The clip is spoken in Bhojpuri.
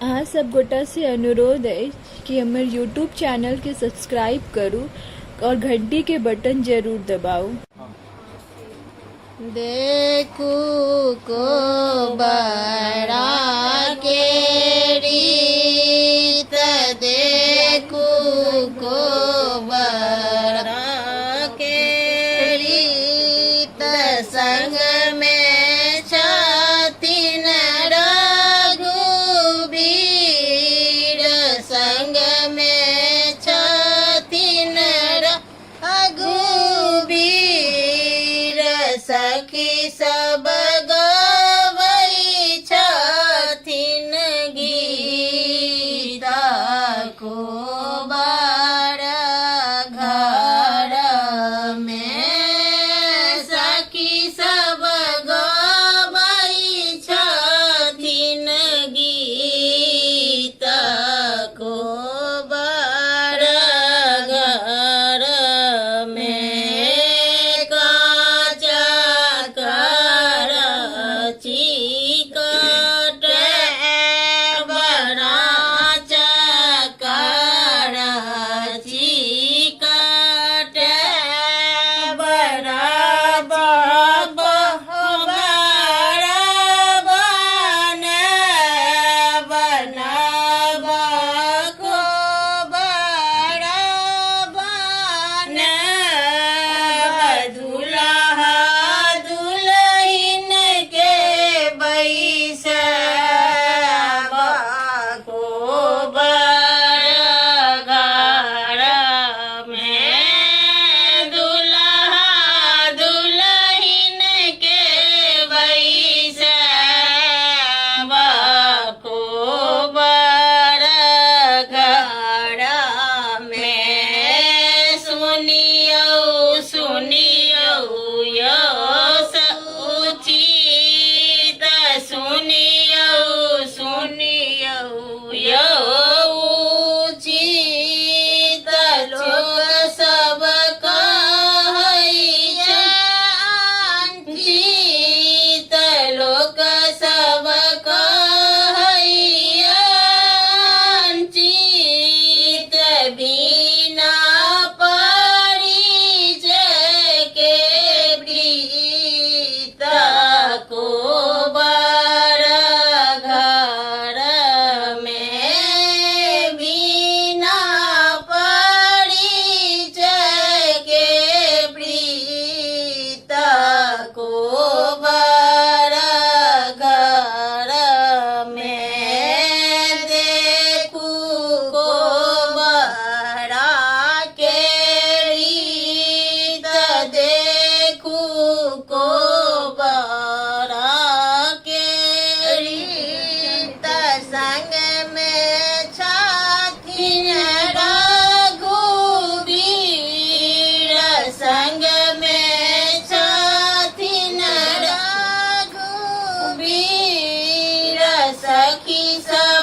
अहाँ सब गोटा से अनुरोध है कि हमर यूट्यूब चैनल के सब्सक्राइब करू और घंटी के बटन जरूर दबाऊ। देखू को बड़ा के रीत, देखू को बड़ा के रीत, संग में छथिन रघुबीर, संग में छथिन रघुबीर, सखी सब गवै छथिन गीता को बड़ा घर में, सखी सब गवै छथिन गीता को बड़ा घर में, चिकट बड़ा चकर, चिकट बड़ा बनब को बड़ा बनब, दुल्हा दुल्हिन के बैसब को बड़ा घर में, दुल्हा दुल्हिन के बैसब को बड़ा घर में, सुनियो सुनियो यो उचित, सुनियो सुनियो यो उचित, लोक सब कहै अंचित, लोक सब कहै अंचित, बिना परिचय के प्रीत को बड़ा घर में, बिना परिचय के प्रीत को बड़ा घर में, देखू को बड़ा के रीत, देखू को बड़ा के रीत, संग में छथिन रघुबीर, संग में छथिन रघुबीर, सखी सब